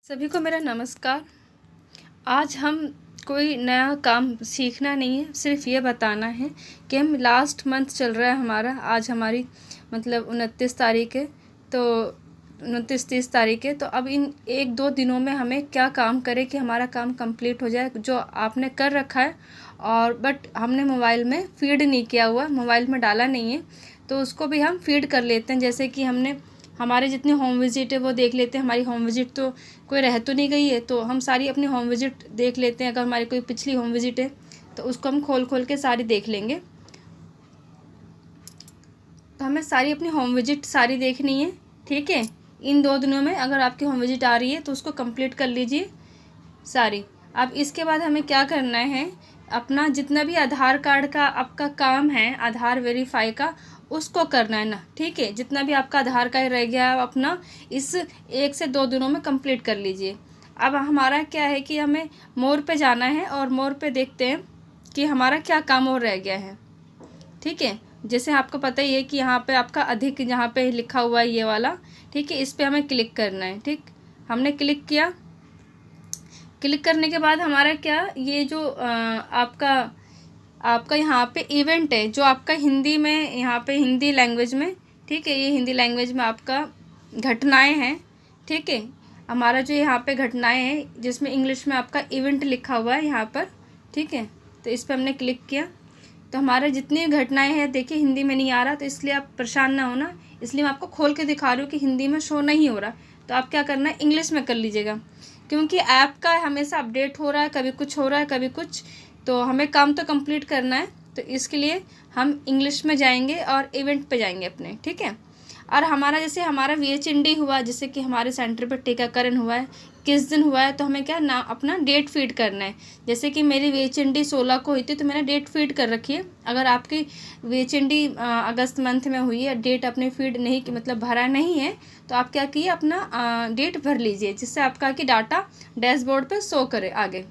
सभी को मेरा नमस्कार। आज हम कोई नया काम सीखना नहीं है, सिर्फ ये बताना है कि हम लास्ट मंथ चल रहा है हमारा। आज हमारी मतलब 29 तारीख है, तो 29-30 तारीख है। तो अब इन 1-2 दिनों में हमें क्या काम करें कि हमारा काम कंप्लीट हो जाए, जो आपने कर रखा है और बट हमने मोबाइल में फ़ीड नहीं किया हुआ, मोबाइल में डाला नहीं है, तो उसको भी हम फ़ीड कर लेते हैं। जैसे कि हमने हमारे जितनी होम विज़िट है वो देख लेते हैं। हमारी होम विज़िट तो कोई रह तो नहीं गई है, तो हम सारी अपनी होम विज़िट देख लेते हैं। अगर हमारी कोई पिछली होम विज़िट है तो उसको हम खोल खोल के सारी देख लेंगे। तो हमें सारी अपनी होम विज़िट सारी देखनी है, ठीक है। इन 2 दिनों में अगर आपकी होम विज़िट आ रही है तो उसको कंप्लीट कर लीजिए सारी। अब इसके बाद हमें क्या करना है, अपना जितना भी आधार कार्ड का आपका काम है, आधार वेरीफाई का, उसको करना है ना, ठीक है। जितना भी आपका आधार कार्ड रह गया है अपना इस 1 से 2 दिनों में कंप्लीट कर लीजिए। अब हमारा क्या है कि हमें मोर पे जाना है और मोर पे देखते हैं कि हमारा क्या काम और रह गया है, ठीक है। जैसे आपको पता ही है कि यहाँ पे आपका अधिक जहाँ पे लिखा हुआ है ये वाला, ठीक है, इस पर हमें क्लिक करना है। ठीक, हमने क्लिक किया। क्लिक करने के बाद हमारा क्या, ये जो आपका यहाँ पे इवेंट है जो आपका हिंदी में, यहाँ पे हिंदी लैंग्वेज में, ठीक है, ये हिंदी लैंग्वेज में आपका घटनाएं हैं, ठीक है। हमारा जो यहाँ पे घटनाएं हैं जिसमें इंग्लिश में आपका इवेंट लिखा हुआ है यहाँ पर, ठीक है। तो इस पर हमने क्लिक किया तो हमारे जितनी घटनाएं हैं, देखिए हिंदी में नहीं आ रहा, तो इसलिए आप परेशान ना होना, इसलिए मैं आपको खोल के दिखा रही हूँ कि हिंदी में शो नहीं हो रहा। तो आप क्या करना है, इंग्लिश में कर लीजिएगा, क्योंकि ऐप का हमेशा अपडेट हो रहा है, कभी कुछ हो रहा है कभी कुछ, तो हमें काम तो कंप्लीट करना है। तो इसके लिए हम इंग्लिश में जाएंगे और इवेंट पे जाएंगे अपने, ठीक है। और हमारा जैसे हमारा VHND हुआ, जैसे कि हमारे सेंटर पर टीकाकरण हुआ है, किस दिन हुआ है, तो हमें क्या ना अपना डेट फीड करना है। जैसे कि मेरी VHND 16 को हुई थी, तो मैंने डेट फीड कर रखी है। अगर आपकी VHND अगस्त मंथ में हुई है, डेट अपने फीड नहीं मतलब भरा नहीं है, तो आप क्या किए, अपना डेट भर लीजिए, जिससे आपका कि डाटा डैशबोर्ड पर शो करे आगे,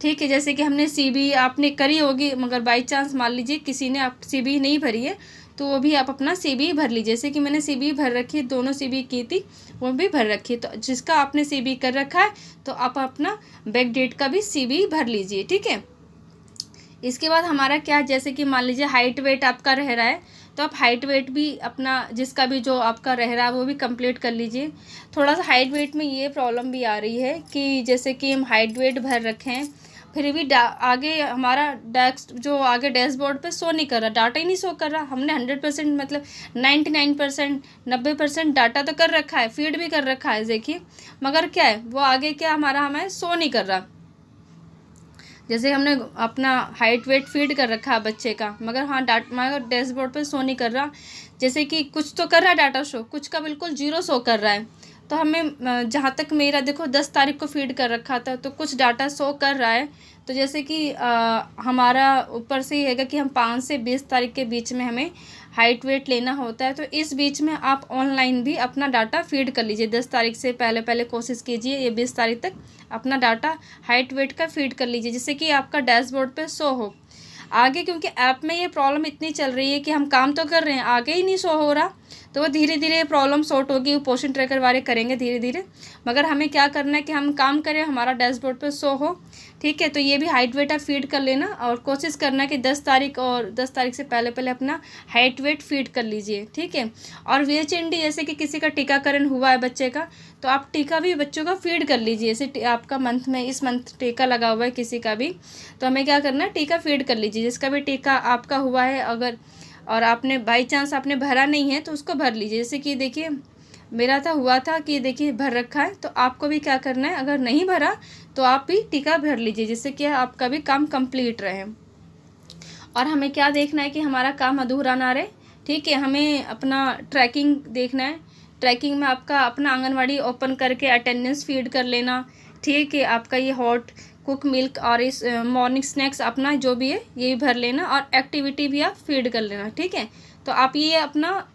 ठीक है। जैसे कि हमने CB आपने करी होगी, मगर बाई चांस मान लीजिए किसी ने आप CB नहीं भरी है, तो वो भी आप अपना CB भर लीजिए। जैसे कि मैंने CB भर रखी है, दोनों CB की थी, वो भी भर रखी है। तो जिसका आपने CB कर रखा है तो आप अपना बैक डेट का भी CB भर लीजिए, ठीक है। इसके बाद हमारा क्या, जैसे कि मान लीजिए हाइट वेट आपका रह रहा है, तो आप हाइट वेट भी अपना जिसका भी जो आपका रह रहा है वो भी कंप्लीट कर लीजिए। थोड़ा सा हाइट वेट में ये प्रॉब्लम भी आ रही है कि जैसे कि हम हाइट वेट भर रखे हैं, फिर भी आगे हमारा डेस्क जो आगे डैशबोर्ड पे शो नहीं कर रहा, डाटा ही नहीं शो कर रहा। हमने 100% मतलब 99%, 90% डाटा तो कर रखा है, फीड भी कर रखा है, देखिए, मगर क्या है वो आगे क्या हमारा हमें शो नहीं कर रहा। जैसे हमने अपना हाइट वेट फीड कर रखा है बच्चे का, मगर हाँ मगर डैशबोर्ड पे शो नहीं कर रहा। जैसे कि कुछ तो कर रहा है डाटा शो, कुछ का बिल्कुल 0 शो कर रहा है। तो हमें जहाँ तक मेरा देखो 10 तारीख को फीड कर रखा था, तो कुछ डाटा शो कर रहा है। तो जैसे कि हमारा ऊपर से ही हैगा कि हम 5 से 20 तारीख के बीच में हमें हाइट वेट लेना होता है। तो इस बीच में आप ऑनलाइन भी अपना डाटा फीड कर लीजिए। 10 तारीख से पहले पहले कोशिश कीजिए, ये 20 तारीख तक अपना डाटा हाइट वेट का फीड कर लीजिए, जिससे कि आपका डैशबोर्ड पे शो हो आगे। क्योंकि ऐप में ये प्रॉब्लम इतनी चल रही है कि हम काम तो कर रहे हैं, आगे ही नहीं शो हो रहा, तो वो धीरे धीरे प्रॉब्लम सॉर्ट होगी। वो पोषण ट्रैकर वाले करेंगे धीरे धीरे, मगर हमें क्या करना है कि हम काम करें, हमारा डैशबोर्ड पे शो हो, ठीक है। तो ये भी हाइट वेट आप फीड कर लेना और कोशिश करना कि 10 तारीख और 10 तारीख से पहले पहले अपना हाइट वेट फीड कर लीजिए, ठीक है। और VHND जैसे कि किसी का टीकाकरण हुआ है बच्चे का, तो आप टीका भी बच्चों का फीड कर लीजिए। जैसे आपका मंथ में इस मंथ टीका लगा हुआ है किसी का भी, तो हमें क्या करना है, टीका फीड कर लीजिए। जिसका भी टीका आपका हुआ है अगर, और आपने बाई चांस आपने भरा नहीं है तो उसको भर लीजिए। जैसे कि देखिए मेरा था हुआ था कि देखिए भर रखा है, तो आपको भी क्या करना है, अगर नहीं भरा तो आप भी टीका भर लीजिए, जिससे कि आपका भी काम कंप्लीट रहे। और हमें क्या देखना है कि हमारा काम अधूरा ना रहे, ठीक है। हमें अपना ट्रैकिंग देखना है। ट्रैकिंग में आपका अपना आंगनवाड़ी ओपन करके अटेंडेंस फीड कर लेना, ठीक है। आपका ये हॉट कुक मिल्क और इस मॉर्निंग स्नैक्स अपना जो भी है ये भी भर लेना, और एक्टिविटी भी आप फीड कर लेना, ठीक है। तो आप ये अपना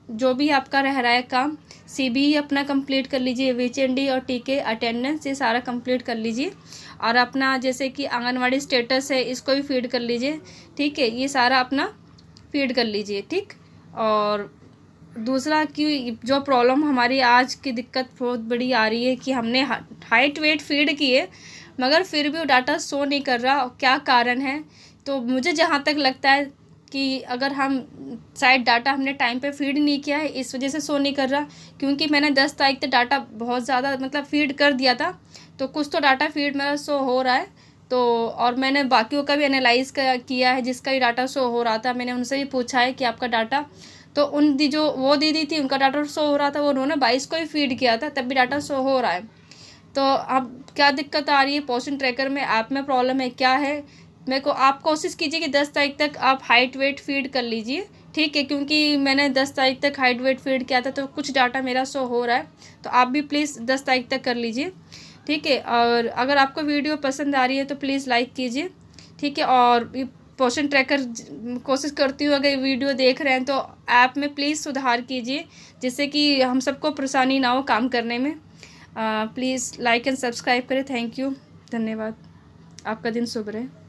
जो भी आपका रह रहा है काम, CB अपना कंप्लीट कर लीजिए, VHND और टीके अटेंडेंस ये सारा कंप्लीट कर लीजिए। और अपना जैसे कि आंगनवाड़ी स्टेटस है इसको भी फीड कर लीजिए, ठीक है। ये सारा अपना फीड कर लीजिए, ठीक। और दूसरा कि जो प्रॉब्लम हमारी आज की दिक्कत बहुत बड़ी आ रही है कि हमने हाइट वेट फीड किए मगर फिर भी वो डाटा शो नहीं कर रहा, क्या कारण है? तो मुझे जहाँ तक लगता है कि अगर हम शायद डाटा हमने टाइम पे फीड नहीं किया है, इस वजह से शो नहीं कर रहा। क्योंकि मैंने 10 तारीख तक डाटा बहुत ज़्यादा मतलब फीड कर दिया था, तो कुछ तो डाटा फीड मेरा शो हो रहा है। तो और मैंने बाकियों का भी एनालाइज़ किया है, जिसका भी डाटा शो हो रहा था मैंने उनसे भी पूछा है कि आपका डाटा, तो जो वो दीदी थी उनका डाटा शो हो रहा था, वो उन्होंने 22 को ही फीड किया था, तब भी डाटा शो हो रहा है। तो अब क्या दिक्कत आ रही है? पोर्शन ट्रैकर में ऐप में प्रॉब्लम है, क्या है? मेरे को आप कोशिश कीजिए कि 10 तारीख तक आप हाइट वेट फीड कर लीजिए, ठीक है? क्योंकि मैंने 10 तारीख तक हाइट वेट फीड किया था, तो कुछ डाटा मेरा शो हो रहा है, तो आप भी प्लीज़ 10 तारीख तक कर लीजिए, ठीक है? और अगर आपको वीडियो पसंद आ रही है तो प्लीज़ लाइक कीजिए, ठीक है? और पोर्शन ट्रैकर कोशिश करती हूँ, अगर वीडियो देख रहे हैं तो ऐप में प्लीज़ सुधार कीजिए, जिससे कि हम सबको परेशानी ना हो काम करने में। प्लीज़ लाइक एंड सब्सक्राइब करें। थैंक यू, धन्यवाद। आपका दिन शुभ रहे।